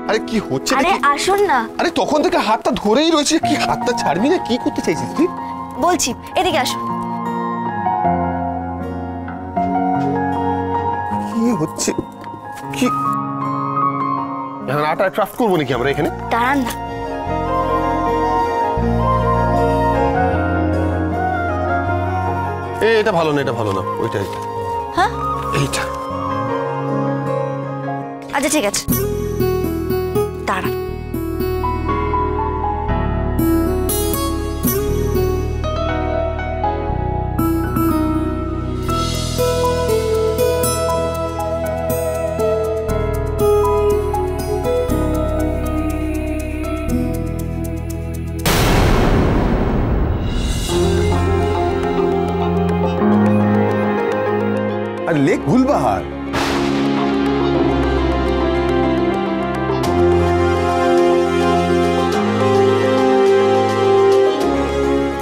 আরে কি হচ্ছে? আরে আসুন না। আরে তখন থেকে হাতটা ধরেই রয়েছে, কি হাতটা ছাড়বি না? কি করতে চাইছিস তুই? বলছি এদিকে আসুন। কি হচ্ছে? কি এখন আটা ক্রাফট করবো নাকি আমরা এখানে? দাঁড়ান না। এটা ভালো না, এটা ভালো না, ওইটাই। হ্যাঁ এইটা। আচ্ছা ঠিক আছে, দাঁড়ান। আর লেক গুলবাহার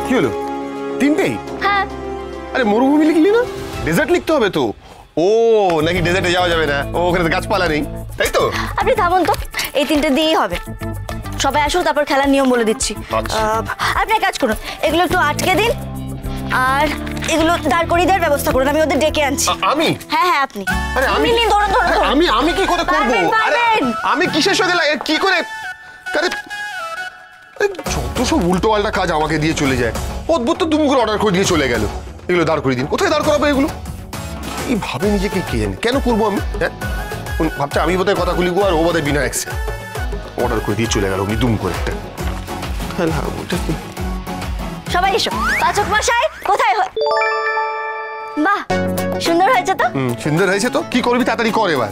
কি হলো? তিনটেই? হ্যাঁ। আরে মরুভূমি লিখলি না, ডেজার্ট লিখতে হবে তো। ও নাকি ডেজার্টে যাওয়া যাবে না, ও ওখানে গাছপালা নেই, তাই তো? আপনি থামুন তো, এই তিনটে দিয়েই হবে। সবাই আসুন, তারপর খেলার নিয়ম বলে দিচ্ছি। আপনি এক কাজ করুন, এগুলো একটু আটকে দিন আর এগুলো দাঁড় করিয়ে দেওয়ার ব্যবস্থা করুন। আমি ওদের ডেকে আনছি। আমি? হ্যাঁ হ্যাঁ আপনি। আরে আমি নিন, ধরুন ধরুন। আমি কি করে করব? আরে আমি কিসের সাথে কি করে? আরে যত সব উল্টো পাল্টা কাজ আমাকে দিয়ে চলে যায়। অদ্ভুত তো দুম করে অর্ডার করে দিয়ে চলে গেল। এগুলো দাঁড় করে দিন, কোথায় দাঁড় করাবো এগুলো? এইভাবে নিজেকে কে জানে কেন করবো আমি? হ্যাঁ ভাবছে আমি বোধহয় কথা খুলি গো, আর ও বোধহয় বিনা অ্যাক্সে অর্ডার করে দিয়ে চলে গেল উনি দুম করে একটা। সবাই এসো। পাচক মশাই কোথায়? বাহ সুন্দর হয়েছে তো। সুন্দর হয়েছে তো, কি করবি তাড়াতাড়ি কর এবার।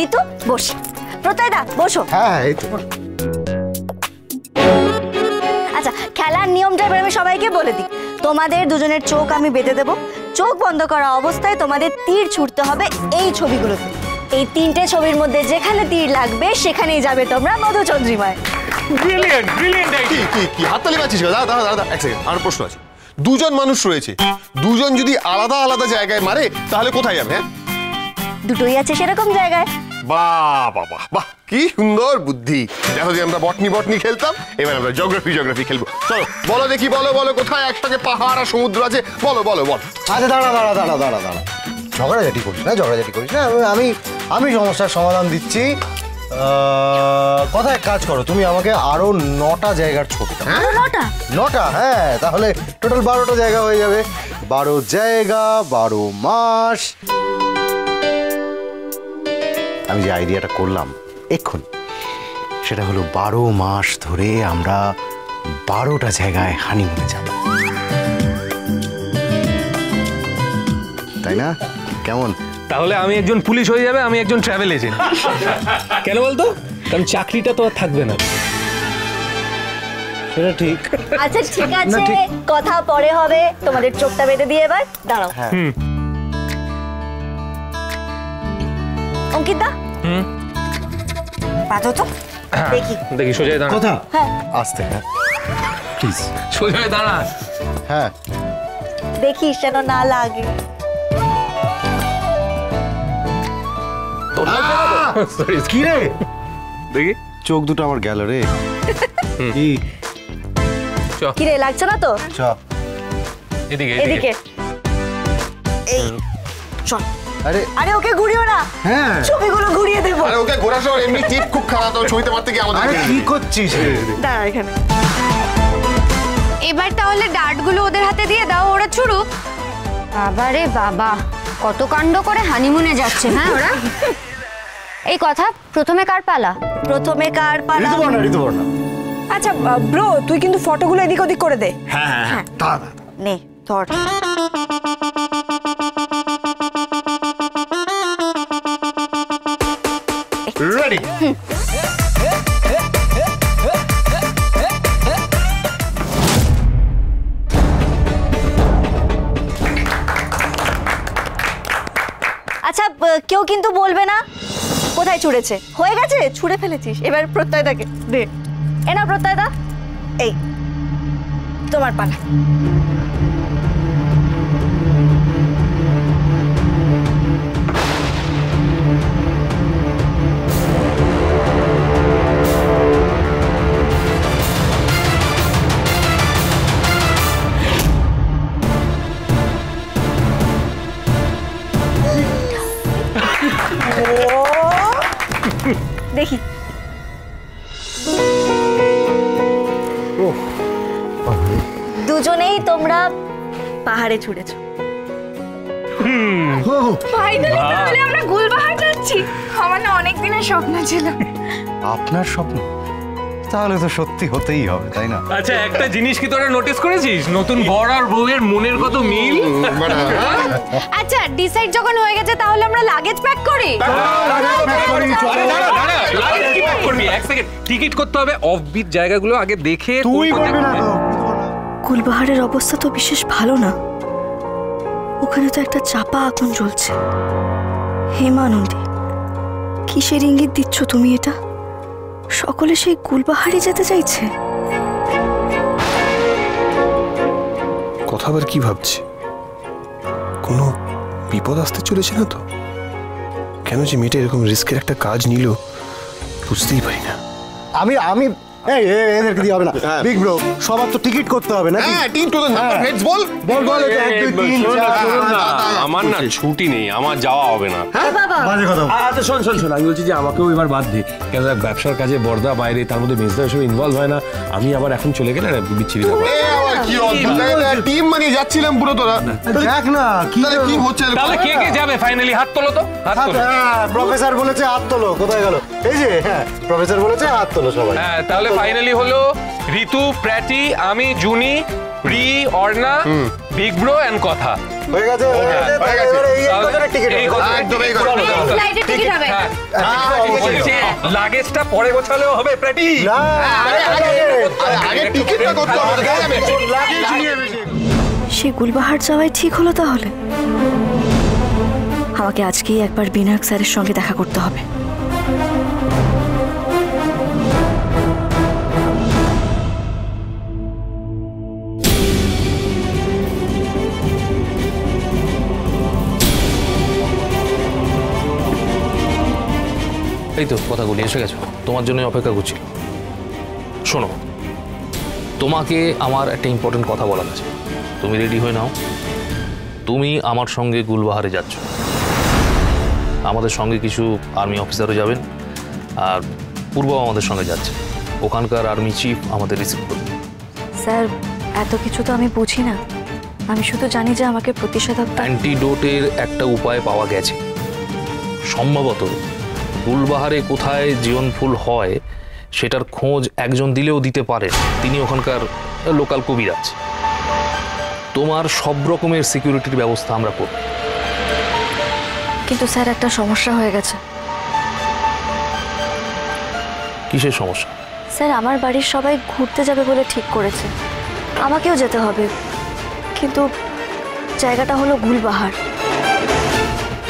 ঋতু বস, প্রত্যয় দা বসো। হ্যাঁ এই তো। আচ্ছা খেলার নিয়মটা এবার আমি সবাইকে বলে দিই। তোমাদের দুজনের চোখ আমি বেঁধে দেবো। চোখ বন্ধ করা অবস্থায় তোমাদের তীর ছুটতে হবে এই ছবিগুলোতে। এই তিনটে ছবির মধ্যে যেখানে তীর লাগবে সেখানেই যাবে তোমরা মধুচন্দ্রিমায়। Brilliant brilliant idea. কি কি হাততালি পাচ্ছিস? দাঁড়া দাঁড়া দাঁড়া এক সেকেন্ড, আর প্রশ্ন আছে। দুজন মানুষ রয়েছে, দুজন যদি আলাদা আলাদা জায়গায় মারে তাহলে কোথায় যাবে? হ্যাঁ দুটোই আছে সেরকম জায়গায়। বাহ বাহ বাহ বাহ, কি সুন্দর বুদ্ধি। দেখো যে আমরা বটনি খেলতাম, এবার আমরা জিওগ্রাফি খেলবো। চলো বলো দেখি, বলো বলো কোথায় একসঙ্গে পাহাড় আর সমুদ্র আছে? বলো বলো বল। আচ্ছা দাঁড়া দাঁড়া দাঁড়া দাঁড়া দাঁড়া, ঝগড়াঝাটি করিস না, ঝগড়াঝাটি করিস না। আমি সমস্যার সমাধান দিচ্ছি। কথা এক কাজ করো, তুমি আমাকে আরো 9টা জায়গার ছবি দাও। আরো 9টা? হ্যাঁ, তাহলে টোটাল 12টা জায়গা হয়ে যাবে। 12 জায়গা, 12 মাস। আমি যে আইডিয়াটা করলাম এক্ষুনি, সেটা হলো 12 মাস ধরে আমরা 12টা জায়গায় হানিমুনে যাব, তাই না? কেমন? তাহলে আমি একজন পুলিশ হয়ে যাবে, আমি একজন ট্রাভেল এজেন্ট। কেন বলতো? কারণ চাকরিটা তো আর থাকবে না। সেটা ঠিক। আচ্ছা ঠিক আছে, কথা পরে হবে। তোমাদের চোখটা বেঁধে দিয়ে এবার দাঁড়াও। হ্যাঁ। অঙ্কিতা বাঁধো তো, দেখি দেখি সোজায় দাঁড়া। কথা হ্যাঁ আস্তে, হ্যাঁ প্লিজ। সোজায় দাঁড়া। হ্যাঁ দেখিস যেন না লাগে। কি রে? দেখি চোখ দুটো আমার গেল রে। কি কি রে, লাগছে না তো? চ এদিকে এদিকে এই চল। আরে আরে ওকে ঘুরিও না। হ্যাঁ ছবিগুলো ঘুরিয়ে দেবো। আরে ওকে ঘোরা সহ এমনি টিপ খুব খারাপ, তো ছবিতে মারতে গিয়ে আমাদের। আরে কি করছিস? দাঁড়া এখানে। এবার তাহলে ডার্টগুলো ওদের হাতে দিয়ে দাও, ওরা ছুড়ুক। বাবারে বাবা, কত কাণ্ড করে হানিমুনে যাচ্ছে। হ্যাঁ ওরা। এই কথা, প্রথমে কার পালা? প্রথমে কার পালা? ঋতুপর্ণা। আচ্ছা ব্রো, তুই কিন্তু ফটোগুলো এদিক ওদিক করে দে। হ্যাঁ হ্যাঁ হ্যাঁ, দাঁড়া। নে ধর। রেডি। আচ্ছা কেউ কিন্তু বলবে না কোথায় ছুঁড়েছে। হয়ে গেছে, ছুঁড়ে ফেলেছিস। এবার প্রত্যয়দাকে দে। এ না প্রত্যয়দা, এই তোমার পালা। দেখি। দুজনেই তোমরা পাহাড়ে ছুটেছো। ফাইনালি তাহলে আমরা গুলবাহার যাচ্ছি। আমার না অনেক দিনের স্বপ্ন ছিল। আপনার স্বপ্ন তাহলে তো সত্যি হতেই হবে, তাই না? আচ্ছা, একটা জিনিস কি তোরা নোটিস করেছিস? নতুন বর আর বউয়ের মনের কত মিল। আচ্ছা, ডিসাইড যখন হয়ে গেছে তাহলে আমরা লাগেজ প্যাক করি। টিকিট করতে হবে, অফবিট জায়গাগুলো আগে দেখে। তুই বলবি না তো? গুলবাহারের অবস্থা তো বিশেষ ভালো না, ওখানে তো একটা চাপা আগুন জ্বলছে। হেমানন্দী, কিসের ইঙ্গিত দিচ্ছ তুমি এটা? সকলে সেই গুলবাহারে যেতে চাইছে। কথা আবার কি ভাবছি? কোনো বিপদ আসতে চলেছে না তো? কেন যে মেয়েটা এরকম রিস্কের একটা কাজ নিল বুঝতেই পারি না। আমি এই এদেরকে দিয়ে হবে না। বিগ ব্রো, সবার তো টিকিট করতে হবে না? হ্যাঁ, team to the number heads বল। বল 1 2 3 4। আমার না ছুটি নেই, আমার যাওয়া হবে না। বাজে কথা। আচ্ছা শোন, আমি বলছি যে আমাকেও এবার বাদ দে, কেন ব্যবসার কাজে বর্দা বাইরে, তার মধ্যে মেজদা এসব ইনভলভ হয় না। আমি আবার এখন চলে গেলে না বিচ্ছিরি ব্যাপার। এ আবার কি অদ্ভুত টিম বানিয়ে যাচ্ছিলাম পুরো তোরা। দেখ না কি তাহলে কি হচ্ছে? তাহলে কে কে যাবে ফাইনালি? হাত তোলো তো, হাত তোলো। প্রফেসর বলেছে হাত তোলো, কোথায় গেল? এই যে হ্যাঁ, প্রফেসর বলেছে হাত তোলো সবাই। হ্যাঁ, তাহলে ফাইনালি হলো Ritu, Pratty, Ami, Juni, Pri, Arna, big bro and Katha. হয়ে গেছে, হয়ে গেছে। এই কথাটা টিকিট এই কথা একদম এই কথা। ফ্লাইটের টিকিট হবে। লাগেজটা পরে গোছালেও হবে প্র্যাটি। না, আগে টিকিটটা করতে হবে। সে গুলবাহার যাওয়াই ঠিক হলো তাহলে? আমাকে আজকেই একবার বিনায়ক স্যারের সঙ্গে দেখা করতে হবে। এই তো কথাগুলি এসে গেছো, তোমার জন্য অপেক্ষা করছি। শোনো, তোমাকে আমার একটা ইম্পর্টেন্ট কথা বলার আছে। তুমি রেডি হয়ে নাও। তুমি আমার সঙ্গে গুলবাহারে যাচ্ছ। আমাদের সঙ্গে কিছু আর্মি অফিসারও যাবেন, আর পূর্ব আমাদের সঙ্গে যাচ্ছে। ওখানকার আর্মি চিফ আমাদের রিসিভ করবে। স্যার, এত কিছু তো আমি বুঝি না। আমি শুধু জানি যে আমাকে প্রতিষেধক অ্যান্টিডোটের একটা উপায় পাওয়া গেছে। সম্ভবত গুলবাহারে কোথায় জীবনফুল হয় সেটার খোঁজ একজন দিলেও দিতে পারেন। তিনি ওখানকার লোকাল কবিরাজ। তোমার সব রকমের সিকিউরিটির ব্যবস্থা আমরা করব। কিন্তু স্যার, একটা সমস্যা হয়ে গেছে। কিসের সমস্যা? স্যার, আমার বাড়ির সবাই ঘুরতে যাবে বলে ঠিক করেছে, আমাকেও যেতে হবে। কিন্তু জায়গাটা হলো গুলবাহার।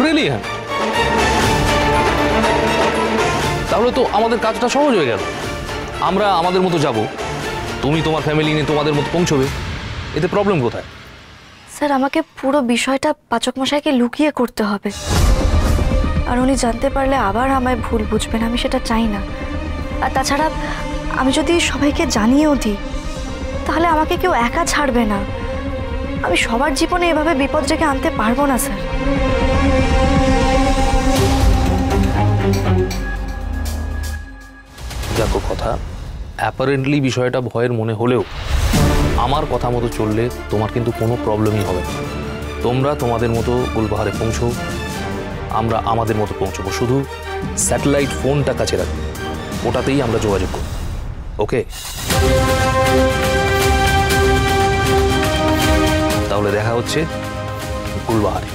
ব্রিলিয়ান্ট! তাহলে তো আমাদের কাজটা সহজ হয়ে গেল। আমরা আমাদের মতো যাব, তুমি তোমার ফ্যামিলি নিয়ে তোমাদের মতো পৌঁছবে। এতে প্রবলেম কোথায়? স্যার, আমাকে পুরো বিষয়টা পাচক মশাইকে লুকিয়ে করতে হবে, আর উনি জানতে পারলে আবার আমায় ভুল বুঝবেন। আমি সেটা চাই না। আর তাছাড়া আমি যদি সবাইকে জানিয়েও দিই তাহলে আমাকে কেউ একা ছাড়বে না। আমি সবার জীবনে এভাবে বিপদ ডেকে আনতে পারবো না স্যার। দেখো কথা, অ্যাপারেন্টলি বিষয়টা ভয়ের মনে হলেও আমার কথা মতো চললে তোমার কিন্তু কোনো প্রবলেমই হবে না। তোমরা তোমাদের মতো গুলবাহারে পৌঁছো, আমরা আমাদের মতো পৌঁছবো। শুধু স্যাটেলাইট ফোনটা কাছে রাখবে, ওটাতেই আমরা যোগাযোগ করব। ওকে? তাহলে দেখা হচ্ছে গুলবাহারে।